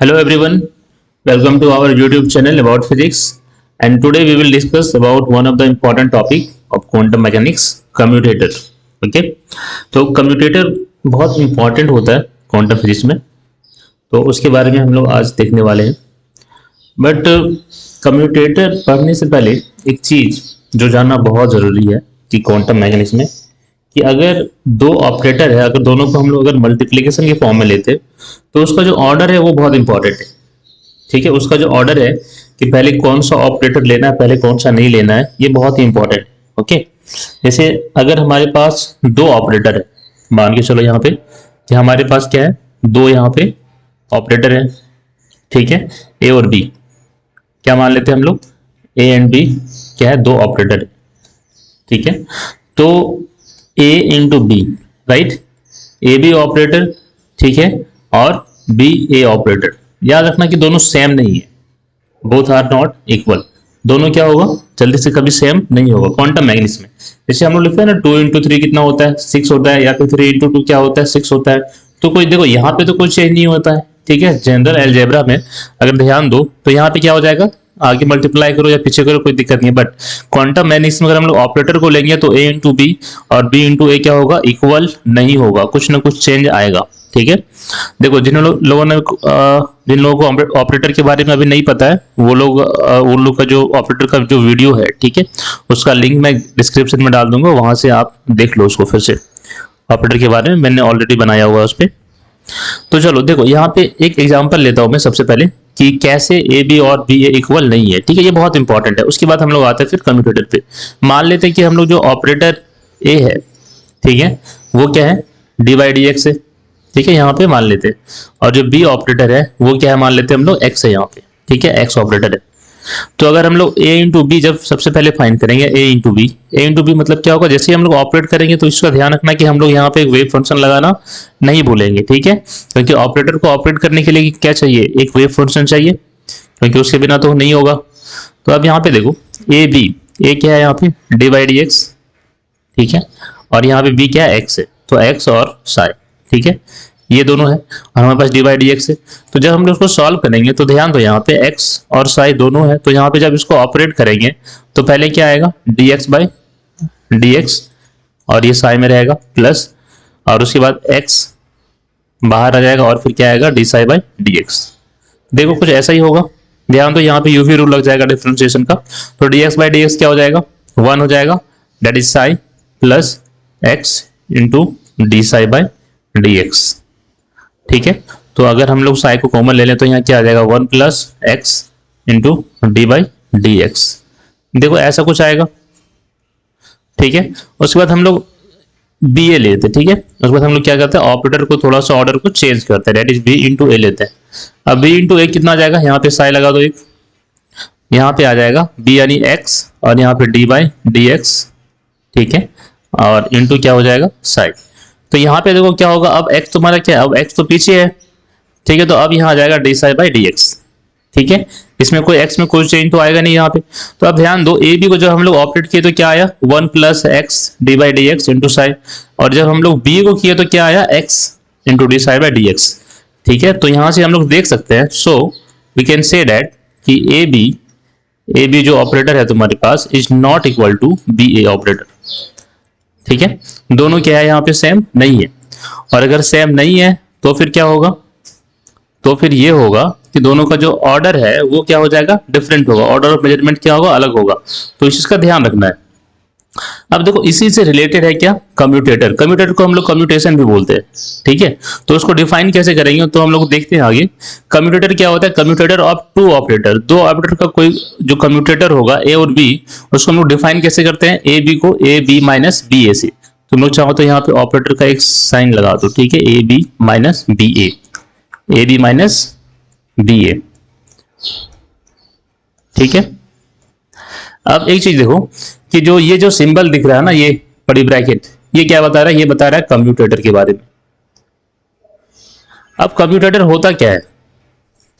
Hello everyone, welcome to our YouTube channel about physics, and today we will discuss about one of the important topic of quantum mechanics, commutator. Okay, तो commutator बहुत important होता है quantum physics में, तो उसके बारे में हम लोग आज देखने वाले हैं। बट commutator पढ़ने से पहले एक चीज जो जानना बहुत जरूरी है कि quantum mechanics में कि अगर दो ऑपरेटर है, अगर दोनों को हम लोग अगर मल्टीप्लिकेशन के फॉर्म में लेते तो उसका जो ऑर्डर है वो बहुत इंपॉर्टेंट है। ठीक है, उसका जो ऑर्डर है कि पहले कौन सा ऑपरेटर लेना है, पहले कौन सा नहीं लेना है, ये बहुत ही इंपॉर्टेंट है। ओके, जैसे अगर हमारे पास दो ऑपरेटर है, मान के चलो यहाँ पे कि हमारे पास क्या है, दो यहाँ पे ऑपरेटर है। ठीक है, ए और बी, क्या मान लेते हैं हम लोग, ए एंड बी क्या है, दो ऑपरेटर है। ठीक है, तो A into B, right, A B operator, ठीक है, और बी ए ऑपरेटर। याद रखना कि दोनों सेम नहीं है, बोथ आर नॉट इक्वल। दोनों क्या होगा, जल्दी से कभी सेम नहीं होगा क्वांटम मैकेनिक्स में। जैसे हम लोग लिखते हैं ना, 2 इंटू 3 कितना होता है, 6 होता है, या फिर 3 इंटू 2 क्या होता है, 6 होता है। तो कोई देखो यहाँ पे तो कोई चेंज नहीं होता है। ठीक है, जनरल अलजेब्रा में अगर ध्यान दो तो यहाँ पे क्या हो जाएगा, आगे मल्टीप्लाई करो या पीछे करो कोई दिक्कत नहीं है। बट क्वांटम मैकेनिक्स में अगर हम लोग ऑपरेटर को लेंगे तो ए इंटू बी और बी इंटू ए क्या होगा, इक्वल नहीं होगा, कुछ ना कुछ चेंज आएगा। ठीक है, देखो जिन लोगों को ऑपरेटर के बारे में अभी नहीं पता है, वो लोग उन लोग का जो ऑपरेटर का जो वीडियो है, ठीक है, उसका लिंक मैं डिस्क्रिप्शन में डाल दूंगा, वहां से आप देख लो उसको। फिर से ऑपरेटर के बारे में मैंने ऑलरेडी बनाया हुआ है उस पर। तो चलो देखो यहाँ पे एक एग्जांपल लेता हूं मैं सबसे पहले कि कैसे ए बी और बी ए इक्वल नहीं है। ठीक है, ये बहुत इंपॉर्टेंट है। उसके बाद हम लोग आते हैं फिर कम्यूटेटर पे। मान लेते हैं कि हम लोग जो ऑपरेटर ए है, ठीक है, वो क्या है, डी बाई डी एक्स है। ठीक है, यहाँ पे मान लेते हैं, और जो बी ऑपरेटर है वो क्या है, मान लेते हैं हम लोग एक्स है यहाँ पे। ठीक है, एक्स ऑपरेटर है। तो अगर हम लोग ए इंटू बी जब सबसे पहले फाइंड करेंगे, ए इंटू बी मतलब क्या होगा, जैसे ही हम लोग ऑपरेट करेंगे तो इसका ध्यान रखना कि हम लोग यहाँ पे एक वेव फंक्शन लगाना नहीं भूलेंगे। ठीक है, क्योंकि ऑपरेटर को ऑपरेट करने के लिए क्या चाहिए, एक वेव फंक्शन चाहिए, क्योंकि उसके बिना तो नहीं होगा। तो अब यहाँ पे देखो, ए बी, ए क्या है यहाँ पे, डी बाई डी एक्स, ठीक है, और यहाँ पे बी क्या है, एक्स है, तो एक्स और साई। ठीक है, ये दोनों है और हमारे पास डी बाई डी एक्स है। तो जब हम लोग इसको सॉल्व करेंगे तो ध्यान दो, यहाँ पे एक्स और साई दोनों है, तो यहाँ पे जब इसको ऑपरेट करेंगे तो पहले क्या आएगा, D x by D x, और ये साई में रहेगा प्लस, और उसके बाद एक्स बाहर आ जाएगा और फिर क्या आएगा, D psi by D x. देखो कुछ ऐसा ही होगा, ध्यान दो, यहाँ पे यूवी रूल लग जाएगा डिफरेंशिएशन का। तो D x by D x क्या हो जाएगा, 1 हो जाएगा, that is Sai plus x into D psi by D x. ठीक है, तो अगर हम लोग साई को कॉमन ले लें तो यहाँ क्या आ जाएगा, 1 plus x into D by D x. देखो ऐसा कुछ आएगा। ठीक है, उसके बाद हम लोग बी ए लेते हैं। ठीक है, उसके बाद हम लोग क्या करते हैं, ऑपरेटर को थोड़ा सा ऑर्डर को चेंज करते हैं, दैट इज बी इंटू ए लेते हैं। अब बी इंटू ए कितना आ जाएगा, यहाँ पे साई लगा दो एक, यहाँ पे आ जाएगा बी यानी एक्स, और यहाँ पे डी बाई डी एक्स। ठीक है, और इंटू क्या हो जाएगा, साई। तो यहाँ पे देखो क्या होगा, अब x तुम्हारा क्या है, अब x तो पीछे है। ठीक है, तो अब यहाँ आ जाएगा D psi by D x. ठीक है, इसमें कोई x में कोई चेंज तो आएगा नहीं यहाँ पे। तो अब ध्यान दो, ए बी को जब हम लोग ऑपरेट किए तो क्या आया, 1 plus x D by D x into Sai, और जब हम लोग बी को किए तो क्या आया, x into D psi by D x. ठीक है, तो यहाँ से हम लोग देख सकते हैं, so we can say that कि ए बी जो ऑपरेटर है तुम्हारे पास is not equal to B A operator. ठीक है, दोनों क्या है यहाँ पे, सेम नहीं है। और अगर सेम नहीं है तो फिर क्या होगा, तो फिर ये होगा कि दोनों का जो ऑर्डर है वो क्या हो जाएगा, डिफरेंट होगा, ऑर्डर ऑफ मेजरमेंट क्या होगा, अलग होगा। तो इस चीज का ध्यान रखना है। अब देखो इसी से रिलेटेड है क्या, कम्यूटेटर। कम्यूटेटर को हम लोग कम्यूटेशन भी बोलते हैं। ठीक है, तो उसको डिफाइन कैसे करेंगे तो हम लोग देखते हैं आगे। कम्यूटेटर क्या होता है, कम्यूटेटर ऑफ 2 ऑपरेटर, 2 ऑपरेटर का कोई जो कम्यूटेटर होगा ए और बी, उसको हम लोग डिफाइन कैसे करते हैं, ए बी को ए बी माइनस बी ए से। तुम लोग चाहो तो यहाँ पे ऑपरेटर का एक साइन लगा दो। ठीक है, A B minus B A B minus B A. ठीक है, अब एक चीज देखो कि ये जो सिंबल दिख रहा है ना, ये बड़ी ब्रैकेट, ये क्या बता रहा है, ये बता रहा है कम्यूटेटर के बारे में। अब कम्यूटेटर होता क्या है,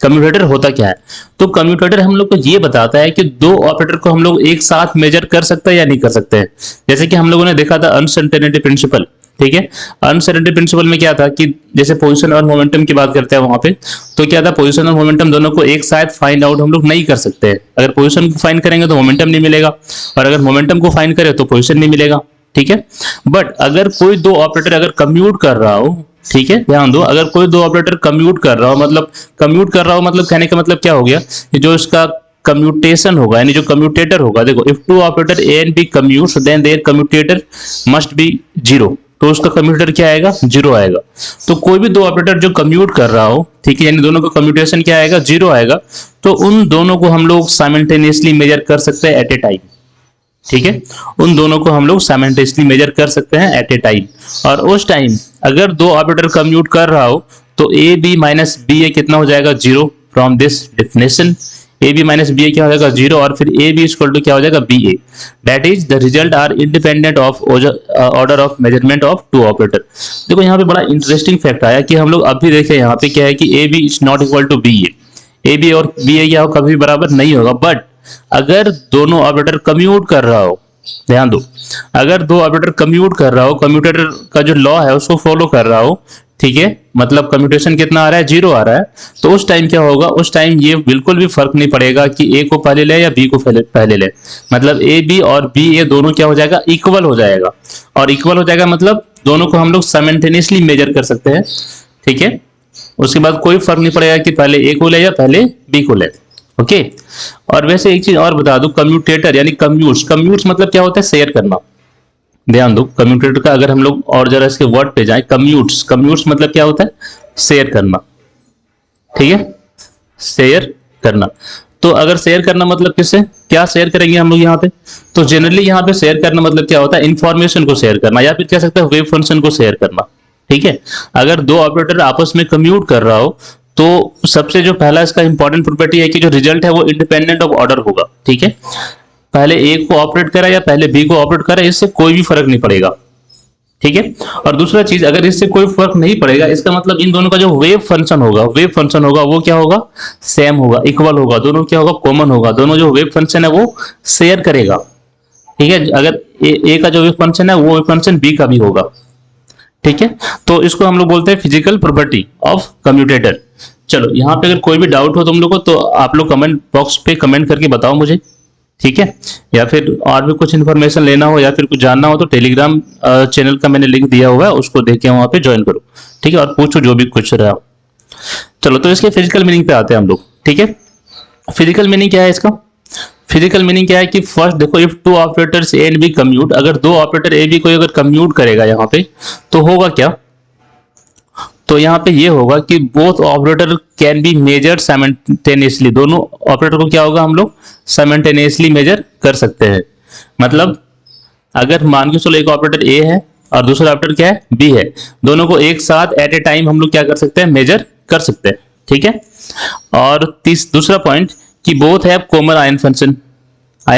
कम्यूटेटर होता क्या है, तो कम्यूटेटर हम लोग को ये बताता है कि दो ऑपरेटर को हम लोग एक साथ मेजर कर सकते हैं या नहीं कर सकते हैं। जैसे कि हम लोगों ने देखा था अनसर्टेनिटी प्रिंसिपल, ठीक है। अनसर्टेनिटी प्रिंसिपल में क्या था कि जैसे पोजीशन और मोमेंटम की बात करते हैं वहां पे, तो क्या था, पोजीशन और मोमेंटम दोनों को एक साथ फाइंड आउट हम लोग नहीं कर सकते हैं। अगर पोजीशन को फाइंड करेंगे तो मोमेंटम नहीं मिलेगा, और अगर मोमेंटम को फाइंड करें तो पोजीशन नहीं मिलेगा, ठीक है। बट अगर कोई दो ऑपरेटर अगर कम्यूट कर रहा हो, ठीक है, ध्यान दो, अगर कोई दो ऑपरेटर कम्यूट कर रहा हो, मतलब कम्यूट कर रहा हो मतलब कहने का मतलब क्या हो गया कि जो इसका कम्यूटेशन होगा, यानी जो कम्यूटेटर होगा, देखो if two operator A and B commutes then their commutator must be zero, तो उसका कम्यूटेटर क्या आएगा, जीरो आएगा। तो कोई भी दो ऑपरेटर जो कम्यूट कर रहा हो, ठीक है, यानी दोनों का कम्यूटेशन क्या आएगा, जीरो आएगा, तो उन दोनों को हम लोग साइमल्टेनियसली मेजर कर सकते हैं एट ए टाइम, ठीक है। उन दोनों को हम लोग साइमल्टेनियसली मेजर कर सकते हैं एट ए टाइम। और उस टाइम अगर दो ऑपरेटर कम्यूट कर रहा हो तो A B minus B A कितना हो जाएगा, zero. From this definition A B minus B A क्या हो जाएगा, जीरो, और फिर ए बी इक्वल टू क्या हो जाएगा, B A. That is the result are independent of order of measurement of two operator. देखो यहाँ पे बड़ा इंटरेस्टिंग फैक्ट आया कि हम लोग अभी देखें यहाँ पे क्या है कि A B is not equal to B A B और बी ए क्या हो, कभी बराबर नहीं होगा। बट अगर दोनों ऑपरेटर कम्यूट कर रहा हो, ध्यान दो, अगर दो ऑपरेटर कम्यूट कर रहा हो, कम्यूटेटर का जो लॉ है उसको फॉलो कर रहा हो, ठीक है, मतलब कम्यूटेशन कितना आ रहा है, जीरो आ रहा है, तो उस टाइम क्या होगा, उस टाइम ये बिल्कुल भी फर्क नहीं पड़ेगा कि ए को पहले ले या बी को पहले ले, मतलब ए बी और बी ए दोनों क्या हो जाएगा, इक्वल हो जाएगा। और इक्वल हो जाएगा मतलब दोनों को हम लोग साइमल्टेनियसली मेजर कर सकते हैं, ठीक है। उसके बाद कोई फर्क नहीं पड़ेगा कि पहले ए को ले या पहले बी को ले, ओके। और वैसे एक चीज और बता दूं, कम्यूटेटर यानी कम्यूट्स मतलब क्या होता है, शेयर करना। ध्यान दो, कम्यूटेटर का अगर हम लोग और जरा इसके वर्ड पे जाए, कम्यूट्स मतलब क्या होता है, शेयर करना, ठीक है, शेयर करना। तो अगर शेयर करना मतलब किससे क्या शेयर करेंगे हम लोग यहाँ पे, तो जनरली यहाँ पे शेयर करना मतलब क्या होता है, इंफॉर्मेशन को शेयर करना, या फिर कह सकते हैं वेव फंक्शन को शेयर करना, ठीक है। अगर दो ऑपरेटर आपस में कम्यूट कर रहा हो तो सबसे जो पहला इसका इंपॉर्टेंट प्रॉपर्टी है कि जो रिजल्ट है वो इंडिपेंडेंट ऑफ ऑर्डर होगा, ठीक है। पहले ए को ऑपरेट करा या पहले बी को ऑपरेट करा, इससे कोई भी फर्क नहीं पड़ेगा, ठीक है। और दूसरा चीज, अगर इससे कोई फर्क नहीं पड़ेगा, इसका मतलब इन दोनों का जो वेव फंक्शन होगा वो क्या होगा, सेम होगा, इक्वल होगा, दोनों क्या होगा, कॉमन होगा, दोनों जो वेव फंक्शन है वो शेयर करेगा, ठीक है। अगर ए का जो वेव फंक्शन है वो वेव फंक्शन बी का भी होगा, ठीक है। तो इसको हम लोग बोलते हैं फिजिकल प्रॉपर्टी ऑफ कम्यूटेटर। चलो यहाँ पे अगर कोई भी डाउट हो तुम लोग को तो आप लोग कमेंट बॉक्स पे कमेंट करके बताओ मुझे, ठीक है। या फिर और भी कुछ इन्फॉर्मेशन लेना हो या फिर कुछ जानना हो तो टेलीग्राम चैनल का मैंने लिंक दिया हुआ है, उसको देख के वहां पे ज्वाइन करो, ठीक है, और पूछो जो भी कुछ रहा। चलो तो इसके फिजिकल मीनिंग पे आते हैं हम लोग, ठीक है। फिजिकल मीनिंग क्या है इसका, फिजिकल मीनिंग क्या है कि फर्स्ट देखो, if two operators A and B commute, अगर दो ऑपरेटर ए बी को अगर कम्यूट करेगा यहाँ पे तो होगा क्या, तो यहाँ पे ये होगा कि both operator can be measure simultaneously, दोनों ऑपरेटर को क्या होगा, हम लोग साइमल्टेनियसली मेजर कर सकते हैं। मतलब अगर मान के चलो एक ऑपरेटर ए है और दूसरा ऑपरेटर क्या है, बी है, दोनों को एक साथ एट ए टाइम हम लोग क्या कर सकते हैं, मेजर कर सकते हैं, ठीक है। और दूसरा पॉइंट कि both have common ion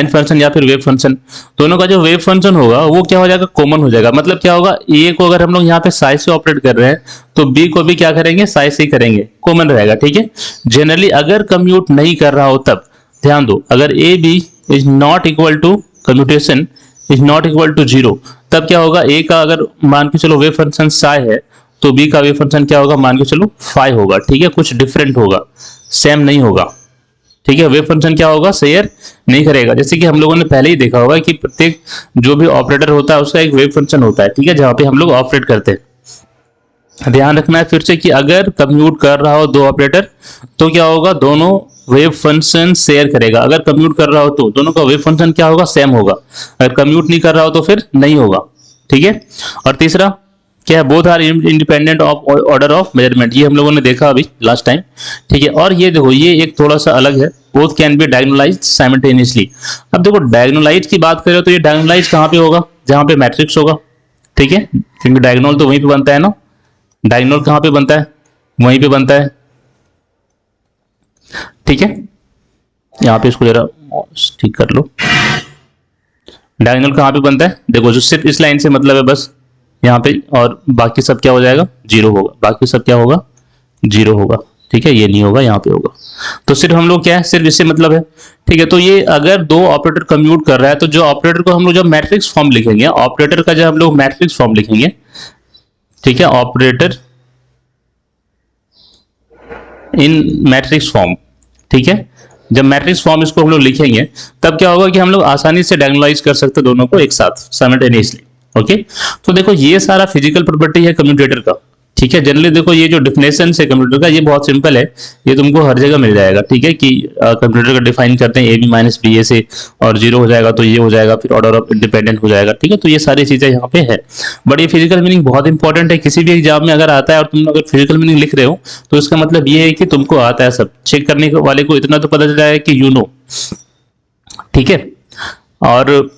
function या फिर वेव फंक्शन, दोनों का जो वेव फंक्शन होगा वो क्या हो जाएगा, कॉमन हो जाएगा। मतलब क्या होगा, ए को अगर हम लोग यहाँ पे साइज से ऑपरेट कर रहे हैं तो बी को भी क्या करेंगे, साइज से ही करेंगे, कॉमन रहेगा, ठीक है। जनरली अगर कम्यूट नहीं कर रहा हो तब ध्यान दो, अगर A B is not equal to commutation is not equal to zero, तब क्या होगा, ए का अगर मान के चलो वेव फंक्शन साई है तो बी का वेव फंक्शन क्या होगा, मान के चलो फाई होगा, ठीक है, कुछ डिफरेंट होगा, सेम नहीं होगा, ठीक है। वेव फंक्शन क्या होगा, शेयर नहीं करेगा। जैसे कि हम लोगों ने पहले ही देखा होगा कि प्रत्येक जो भी ऑपरेटर होता है उसका एक वेव फंक्शन होता है, ठीक है, जहां पे हम लोग ऑपरेट करते हैं। ध्यान रखना है फिर से कि अगर कम्यूट कर रहा हो दो ऑपरेटर तो क्या होगा, दोनों वेव फंक्शन शेयर करेगा। अगर कम्यूट कर रहा हो तो दोनों का वेव फंक्शन क्या होगा, सेम होगा। अगर कम्यूट नहीं कर रहा हो तो फिर नहीं होगा, ठीक है। और तीसरा क्या है, both are independent of order of measurement, ये हम लोगों ने देखा अभी लास्ट टाइम, ठीक है। और ये देखो, ये एक थोड़ा सा अलग है, बोथ कैन बी डायगोनलाइज्ड साइमल्टेनियसली। अब देखो डायगोनलाइज की बात करें तो ये डायगोनलाइज कहाँ पे होगा, जहां पे मैट्रिक्स होगा, ठीक है, क्योंकि डायगोनल तो वहीं पे बनता है ना, डायगोनल कहाँ पे बनता है, वहीं पे बनता है, ठीक है। यहाँ पे इसको जरा ठीक कर लो, डायगोनल कहाँ पे बनता है, देखो जो सिर्फ इस लाइन से मतलब है बस यहाँ पे, और बाकी सब क्या हो जाएगा, जीरो होगा, बाकी सब क्या होगा, जीरो होगा, ठीक है, ये नहीं होगा, यहाँ पे होगा। तो सिर्फ हम लोग क्या है, सिर्फ इससे मतलब है, ठीक है। तो ये अगर दो ऑपरेटर कम्यूट कर रहा है तो जो ऑपरेटर को हम लोग जब मैट्रिक्स फॉर्म लिखेंगे, ऑपरेटर का जब हम लोग मैट्रिक्स फॉर्म लिखेंगे, ठीक है, ऑपरेटर इन मैट्रिक्स फॉर्म। ठीक है, जब मैट्रिक्स फॉर्म इसको हम लोग लिखेंगे तब क्या होगा कि हम लोग आसानी से डायगोनलाइज कर सकते हैं दोनों को एक साथ साइमल्टेनियसली। ओके, तो देखो ये सारा फिजिकल प्रॉपर्टी है कम्यूटेटर का। ठीक है, जनरली देखो ये जो डिफिनेशन है कंप्यूटर का ये बहुत सिंपल है, ये तुमको हर जगह मिल जाएगा। ठीक है, कि कंप्यूटर का डिफाइन करते हैं ए बी माइनस बी ए से, और जीरो हो जाएगा तो ये हो जाएगा, फिर ऑर्डर ऑफ इंडिपेंडेंट हो जाएगा। ठीक है, तो ये सारी चीजें यहाँ पे है। बट ये फिजिकल मीनिंग बहुत इंपॉर्टेंट है, किसी भी एग्जाम में अगर आता है और तुम अगर फिजिकल मीनिंग लिख रहे हो तो इसका मतलब ये है कि तुमको आता है सब। चेक करने वाले को इतना तो पता चल जाएगा कि यू नो। ठीक है, और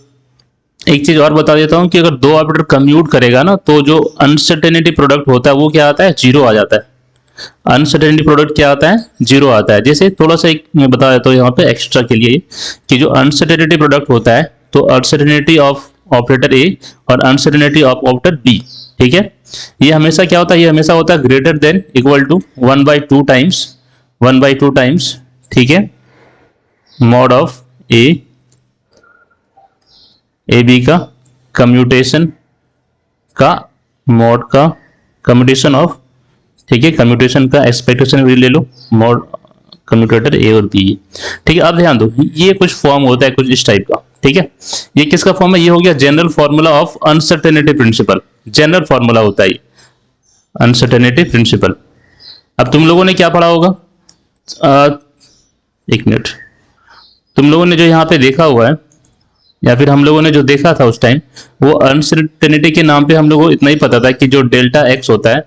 एक चीज और बता देता हूं कि अगर दो ऑपरेटर कम्यूट करेगा ना तो जो अनसर्टेनिटी प्रोडक्ट होता है वो क्या आता है, जीरो आ जाता है। अनसर्टेनिटी प्रोडक्ट क्या आता है, जीरो आता है। जैसे थोड़ा सा एक मैं बता देता हूँ यहाँ पे एक्स्ट्रा के लिए कि जो अनसर्टेनिटी प्रोडक्ट होता है तो अनसर्टेनिटी ऑफ ऑपरेटर ए और अनसर्टेनिटी ऑफ ऑपरेटर बी। ठीक है, ये हमेशा क्या होता है, ये हमेशा होता है greater than equal to 1/2 times 1/2 times. ठीक है, मॉड ऑफ ए बी का कम्यूटेशन का मॉड का कम्यूटेशन ऑफ। ठीक है, कम्यूटेशन का एक्सपेक्टेशन भी ले लो, मॉड कम्यूटेटर ए और बी। ठीक है, अब ध्यान दो ये कुछ फॉर्म होता है कुछ इस टाइप का। ठीक है, ये किसका फॉर्म है, ये हो गया general formula of uncertainty principle. General formula होता है अनसर्टेनिटी प्रिंसिपल। अब तुम लोगों ने क्या पढ़ा होगा, एक मिनट, तुम लोगों ने जो यहाँ पे देखा हुआ है या फिर हम लोगों ने जो देखा था उस टाइम, वो अनसर्टेनिटी के नाम पे हम लोगों को इतना ही पता था कि जो डेल्टा एक्स होता है,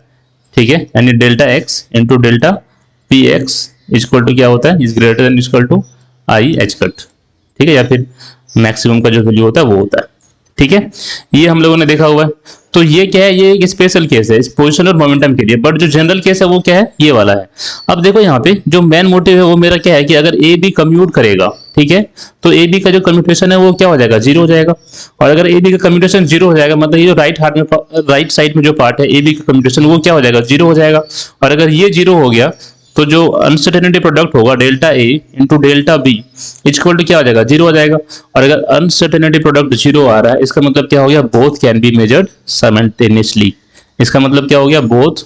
ठीक है, यानी delta x into delta p x equal to क्या होता है, is greater than equal to I H cut. ठीक है, या फिर मैक्सिमम का जो वैल्यू होता है वो होता है। ठीक है, ये हम लोगों ने देखा हुआ है। तो ये क्या है, ये एक स्पेशल केस है इस पोजीशन और मोमेंटम के लिए, बट जो जनरल केस है वो क्या है, ये वाला है। अब देखो यहाँ पे जो मेन मोटिव है वो मेरा क्या है कि अगर ए बी कम्यूट करेगा, ठीक है, तो ए बी का जो कम्यूटेशन है वो क्या हो जाएगा, जीरो हो जाएगा। और अगर ए बी का कम्यूटेशन जीरो हो जाएगा मतलब ये जो राइट साइड में जो पार्ट है ए बी का कम्यूटेशन वो क्या हो जाएगा, जीरो हो जाएगा। और अगर ये जीरो हो गया तो जो अनसर्टेनिटी प्रोडक्ट होगा delta A into delta B equal to क्या हो जाएगा, जीरो हो जाएगा। और अगर अनसर्टेनिटी प्रोडक्ट जीरो आ रहा है इसका मतलब क्या हो गया, both can be measured simultaneously. इसका मतलब क्या हो गया, both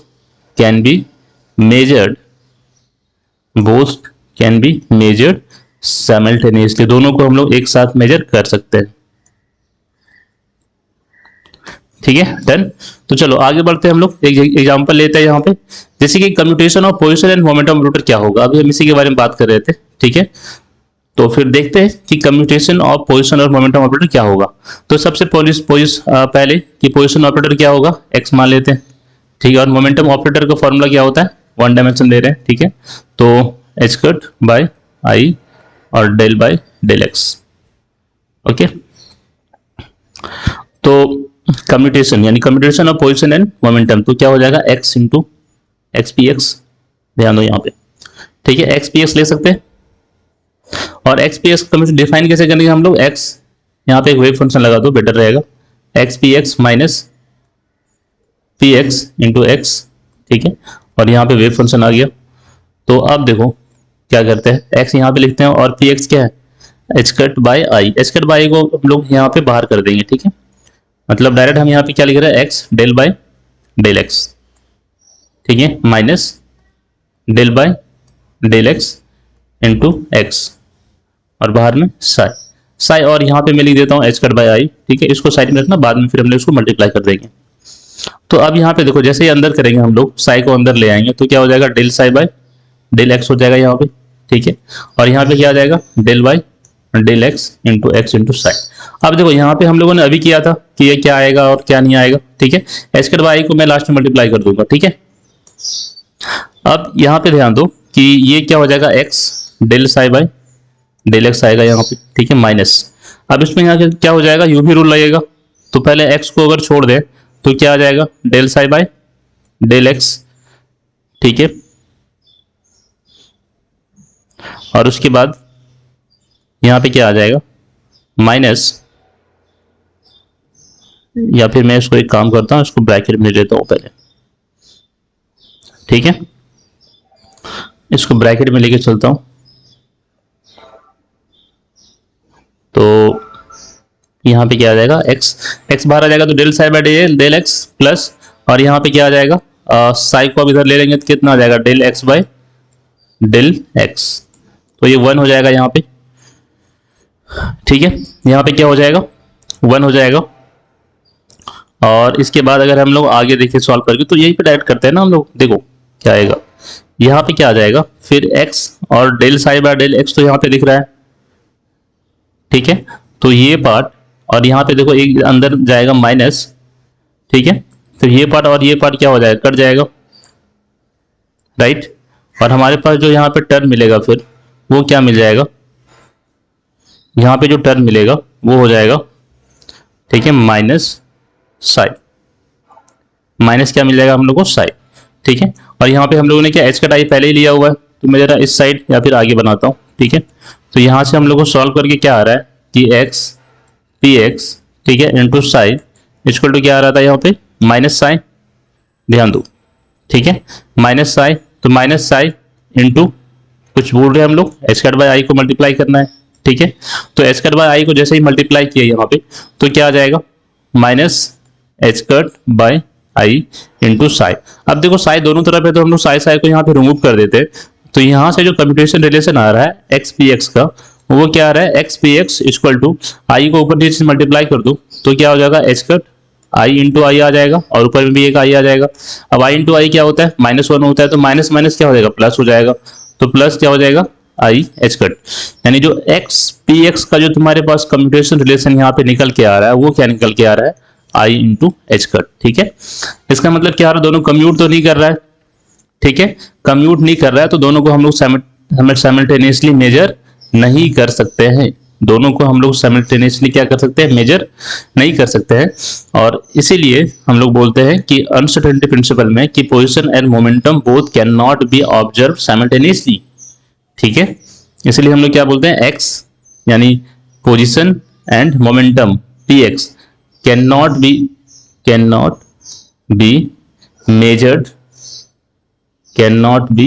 can be measured, both can be measured simultaneously. दोनों को हम लोग एक साथ मेजर कर सकते हैं। ठीक है, डन। तो चलो आगे बढ़ते हैं, हम लोग एक एग्जांपल लेते हैं यहाँ पे, जैसे कि commutation of position and momentum operator क्या होगा। अभी हम इसी के बारे में बात कर रहे थे। ठीक है, तो फिर देखते हैं कि कम्यूटेशन ऑफ पोजीशन और मोमेंटम ऑपरेटर क्या होगा। तो सबसे पहले कि पोजीशन ऑपरेटर क्या होगा, एक्स मान लेते हैं। ठीक है, और मोमेंटम ऑपरेटर का फॉर्मूला क्या होता है, वन डायमेंशन ले रहे हैं। ठीक है, तो एच कट बाय आई और del by del x. Okay, तो कम्यूटेशन यानी commutation of position and momentum, तो क्या हो जाएगा, x into x P x. ध्यान दो यहाँ पे। ठीक है, एक्स पी एक्स ले सकते हैं। और एक्स पी एक्स डिफाइन कैसे करेंगे हम लोग, एक्स यहाँ पे एक वेव फंक्शन लगा दो बेटर रहेगा, x P x minus P x into x. ठीक है, और यहाँ पे वेव फंक्शन आ गया। तो अब देखो क्या करते हैं, एक्स यहाँ पे लिखते हैं और पी एक्स क्या है, H cut by I. H cut by को हम लोग यहाँ पे बाहर कर देंगे। ठीक है, मतलब डायरेक्ट हम यहाँ पे क्या लिख रहे हैं, x del by del x. ठीक है, minus del by del x into x, और बाहर में साई साई, और यहाँ पे मैं लिख देता हूँ एच कट बाय आई। ठीक है, इसको साइड में रखना, बाद में फिर हम लोग इसको मल्टीप्लाई कर देंगे। तो अब यहाँ पे देखो जैसे ही अंदर करेंगे हम लोग, साई को अंदर ले आएंगे तो क्या हो जाएगा, del psi by del x हो जाएगा यहाँ पे। ठीक है, और यहाँ पे क्या आ जाएगा, del by del x into sine. अब देखो यहाँ पे हम लोगों ने अभी किया था कि ये क्या आएगा और क्या नहीं आएगा। ठीक है, एच कट बाई को मैं लास्ट में मल्टीप्लाई कर दूंगा। ठीक है, अब यहाँ पे ध्यान दो कि ये क्या हो जाएगा, x del psi by del x आएगा यहाँ पे। ठीक है, माइनस, अब इसमें यहाँ क्या हो जाएगा, यू भी रूल लगेगा। तो पहले एक्स को अगर छोड़ दे तो क्या आ जाएगा, del psi by del x. ठीक है, और उसके बाद यहाँ पे क्या आ जाएगा, माइनस, या फिर मैं इसको एक काम करता हूँ, इसको ब्रैकेट में लेता हूँ पहले। ठीक है, इसको ब्रैकेट में लेके चलता हूँ। तो यहाँ पे क्या आ जाएगा, एक्स एक्स बाहर आ जाएगा तो del psi by del x plus और यहाँ पे क्या आ जाएगा, साई को अब इधर ले लेंगे तो कितना आ जाएगा, del x by del x, तो ये 1 हो जाएगा यहाँ पे। ठीक है, यहाँ पे क्या हो जाएगा, 1 हो जाएगा। और इसके बाद अगर हम लोग आगे देखिए सॉल्व करके, तो यही पे डायरेक्ट करते हैं ना हम लोग, देखो क्या आएगा, यहाँ पे क्या आ जाएगा, फिर x और del psi by del x तो यहाँ पे दिख रहा है। ठीक है, तो ये पार्ट और यहाँ पे देखो एक अंदर जाएगा माइनस। ठीक है, तो ये पार्ट और ये पार्ट क्या हो जाएगा, कट जाएगा, राइट। और हमारे पास जो यहाँ पे टर्म मिलेगा फिर वो क्या मिल जाएगा, यहाँ पे जो टर्म मिलेगा वो हो जाएगा, ठीक है, माइनस साई, माइनस क्या मिल जाएगा हम लोग को, साई। ठीक है, और यहाँ पे हम लोगों ने क्या एच कट आई पहले ही लिया हुआ है, तो मैं जरा इस साइड या फिर आगे बनाता हूँ। ठीक है, तो यहाँ से हम लोग को सॉल्व करके क्या आ रहा है कि एक्स पी एक्स, ठीक है, इंटू साई इक्वल टू क्या आ रहा था यहाँ पे, माइनस साई, ध्यान दो। ठीक है, माइनस साई, तो माइनस साई इंटू कुछ बोल रहे हैं हम लोग, एच कट बाय आई को मल्टीप्लाई करना है। ठीक है, तो एच कट बाय आई को जैसे ही मल्टीप्लाई किया यहाँ पे, तो क्या आ जाएगा, minus H cut by I into Sai. अब देखो साई दोनों तरफ है, तो हम लोग साई साई को यहाँ पे रिमूव कर देते हैं, तो यहाँ से जो कम्प्यूटेशन रिलेशन आ रहा है एक्स पी एक्स का, वो क्या आ रहा है, X P X equal to I को ऊपर नीचे मल्टीप्लाई कर दो तो क्या हो जाएगा, एच कट आई इंटू आई आ जाएगा, और ऊपर में भी एक आई आ जाएगा। अब आई इंटू आई क्या होता है, -1 होता है, तो माइनस माइनस क्या हो जाएगा, प्लस हो जाएगा, तो प्लस क्या हो जाएगा, आई एच कट। यानी जो एक्स पी एक्स का जो तुम्हारे पास कम्प्यूटेशन रिलेशन यहाँ पे निकल के आ रहा है, वो क्या निकल के आ रहा है, आई इंटू एच कट। ठीक है, इसका मतलब क्या आ रहा है, दोनों कम्यूट तो नहीं कर रहा है। ठीक है, कम्यूट नहीं कर रहा है, तो दोनों को हम लोग साइमल्टेनियसली मेजर नहीं कर सकते हैं, दोनों को हम लोग साइमल्टेनियसली क्या कर सकते हैं, मेजर नहीं कर सकते हैं। और इसीलिए हम लोग बोलते हैं कि अनसर्टेनिटी प्रिंसिपल में कि position and momentum both can not be observe simultaneously. ठीक है, इसलिए हम लोग क्या बोलते हैं, एक्स यानी position and momentum P x can not be measured, cannot be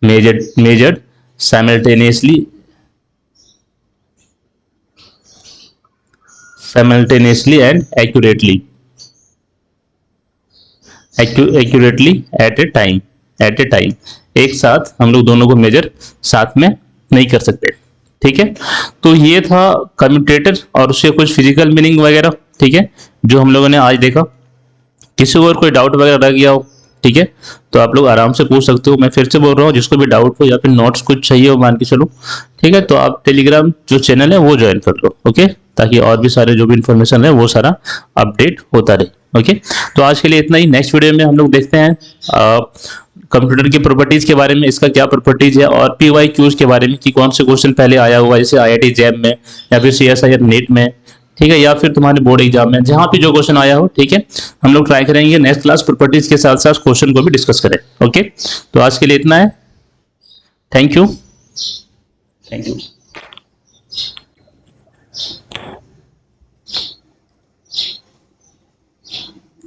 measured simultaneously and accurately at a time, एक साथ हम लोग दोनों को मेजर साथ में नहीं कर सकते। ठीक है, तो ये था कम्यूटेटर और उसके कुछ फिजिकल मीनिंग वगैरह। ठीक है, जो हम लोगों ने आज देखा। किसी और कोई डाउट वगैरह रह गया हो, ठीक है, तो आप लोग आराम से पूछ सकते हो। मैं फिर से बोल रहा हूँ, जिसको भी डाउट हो या फिर नोट्स कुछ चाहिए हो, मान के चलो, ठीक है, तो आप टेलीग्राम जो चैनल है वो ज्वाइन कर लो, ओके, ताकि और भी सारे जो भी इंफॉर्मेशन है वो सारा अपडेट होता रहे। ओके, तो आज के लिए इतना ही। नेक्स्ट वीडियो में हम लोग देखते हैं कंप्यूटर की प्रॉपर्टीज के बारे में, इसका क्या प्रॉपर्टीज है, और PYQs के बारे में कि कौन से क्वेश्चन पहले आया हुआ, जैसे IIT जैम में या फिर CSIR नेट में, ठीक है, या फिर तुम्हारे बोर्ड एग्जाम में, जहां भी जो क्वेश्चन आया हो। ठीक है, हम लोग ट्राई करेंगे नेक्स्ट क्लास प्रॉपर्टीज के साथ साथ क्वेश्चन को भी डिस्कस करें। ओके, तो आज के लिए इतना है। Thank you.